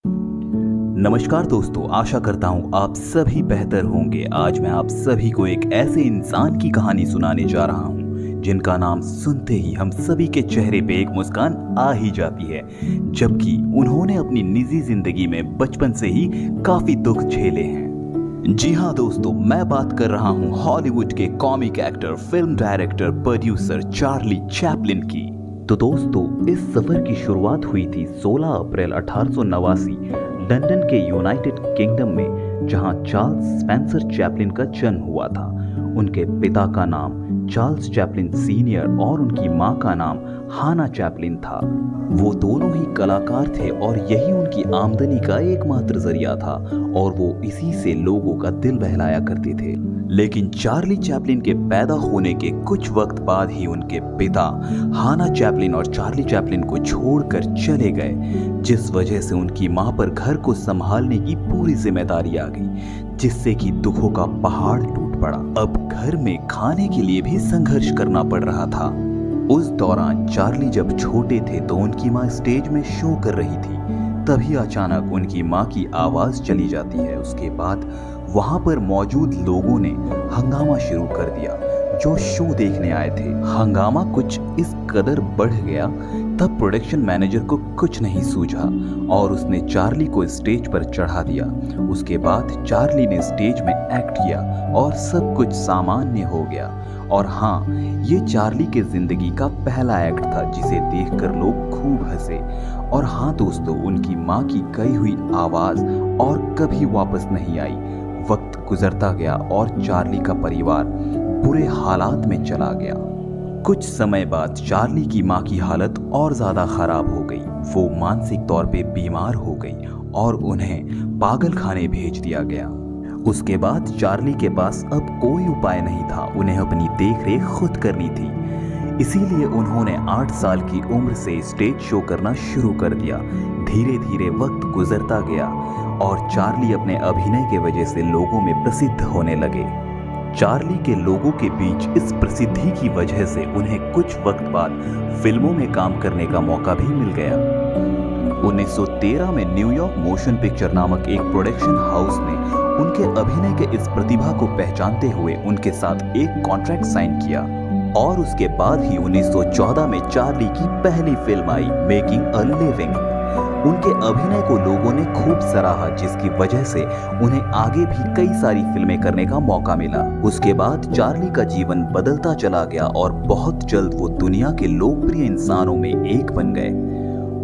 नमस्कार दोस्तों, आशा करता हूँ आप सभी बेहतर होंगे। आज मैं आप सभी को एक ऐसे इंसान की कहानी सुनाने जा रहा हूँ जिनका नाम सुनते ही हम सभी के चेहरे पे एक मुस्कान आ ही जाती है, जबकि उन्होंने अपनी निजी जिंदगी में बचपन से ही काफी दुख झेले हैं। जी हाँ दोस्तों, मैं बात कर रहा हूँ हॉलीवुड के comic actor, film director, producer Charlie Chaplin की। तो दोस्तों, इस सफर की शुरुआत हुई थी 16 अप्रैल 1889 लंदन के यूनाइटेड किंगडम में, जहां चार्ल्स स्पेंसर चैपलिन का जन्म हुआ था। उनके पिता का नाम चार्ल्स चैपलिन सीनियर और उनकी मां का नाम हाना चैपलिन था। वो दोनों ही कलाकार थे और यही उनकी आमदनी का एकमात्र जरिया था और वो इसी से लोगों का दिल बहलाया करते थे। लेकिन चार्ली चैपलिन के पैदा होने के कुछ वक्त बाद ही उनके पिता हाना चैपलिन और चार्ली चैपलिन को छोड़कर चले गए, जिस वजह से उनकी मां पर घर को संभालने की पूरी जिम्मेदारी आ गई, जिससे कि दुखों का पहाड़ टूट पड़ा। अब घर में खाने के लिए भी संघर्ष करना पड़ रहा था। उस दौरान चार्ली जब छोटे थे तो उनकी मां स्टेज में शो कर रही थी। तभी अचानक उनकी मां की आवाज चली जाती है। उसके बाद वहां पर मौजूद लोगों ने हंगामा शुरू कर दिया जो शो देखने आए थे। हंगामा कुछ इस कदर बढ़ गया, तब प्रोडक्शन मैनेजर को कुछ नहीं सूझा और उसने चार्ली को स्टेज पर चढ़ा दिया। उसके बाद चार्ली ने स्टेज में एक्ट किया और सब कुछ सामान्य हो गया। और हाँ, ये चार्ली के जिंदगी का पहला एक्ट था जिसे देखकर लोग खूब हंसे। और हाँ दोस्तों, उनकी माँ की गई हुई आवाज और कभी वापस नहीं आई। वक्त गुजरता गया और चार्ली का परिवार बुरे हालात में चला गया। कुछ समय बाद चार्ली की मां की हालत और ज्यादा खराब हो गई। वो मानसिक तौर पे बीमार हो गई और उन्हें पागल खाने भेज दिया गया। उसके बाद चार्ली के पास अब कोई उपाय नहीं था, उन्हें अपनी देखरेख खुद करनी थी। इसीलिए उन्होंने 8 साल की उम्र से स्टेज शो करना शुरू कर दिया। धीरे धीरे वक्त गुजरता गया और चार्ली अपने अभिनय के वजह से लोगों में प्रसिद्ध होने लगे। चार्ली के लोगों के बीच इस प्रसिद्धि की वजह से उन्हें कुछ वक्त बाद फिल्मों में काम करने का मौका भी मिल गया। 1913 में न्यूयॉर्क मोशन पिक्चर नामक एक प्रोडक्शन हाउस ने उनके अभिनय के इस प्रतिभा को पहचानते हुए उनके साथ एक कॉन्ट्रैक्ट साइन किया और उसके बाद ही 1914 में चार्ली की पहली film I, making a living. उनके अभिनय को लोगों ने खूब सराहा, जिसकी वजह से उन्हें आगे भी कई सारी फिल्में करने का मौका मिला। उसके बाद चार्ली का जीवन बदलता चला गया और बहुत जल्द वो दुनिया के लोकप्रिय इंसानों में एक बन गए।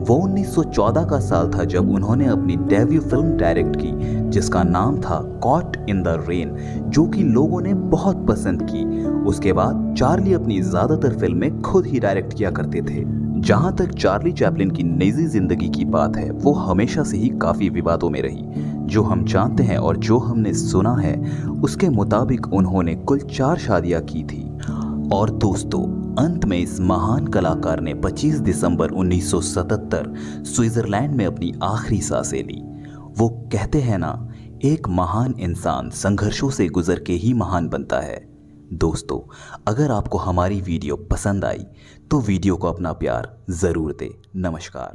वो 1914 का साल था जब उन्होंने अपनी डेब्यू फिल्म डायरेक्ट की, जिसका नाम था कॉट इन द रेन, जो कि लोगों ने बहुत पसंद की। उसके बाद चार्ली अपनी ज्यादातर फिल्में खुद ही डायरेक्ट किया करते थे। जहां तक चार्ली चैपलिन की निजी जिंदगी की बात है, वो हमेशा से ही काफी विवादों में रही। जो हम जानते हैं और जो हमने सुना है, उसके मुताबिक उन्होंने कुल 4 शादियां की थी। और दोस्तों, अंत में इस महान कलाकार ने 25 दिसंबर 1977 स्विट्जरलैंड में अपनी आखिरी सांसें ली। वो कहते हैं ना, एक महान इंसान संघर्षों से गुजर के ही महान बनता है। दोस्तों, अगर आपको हमारी वीडियो पसंद आई तो वीडियो को अपना प्यार जरूर दें। नमस्कार।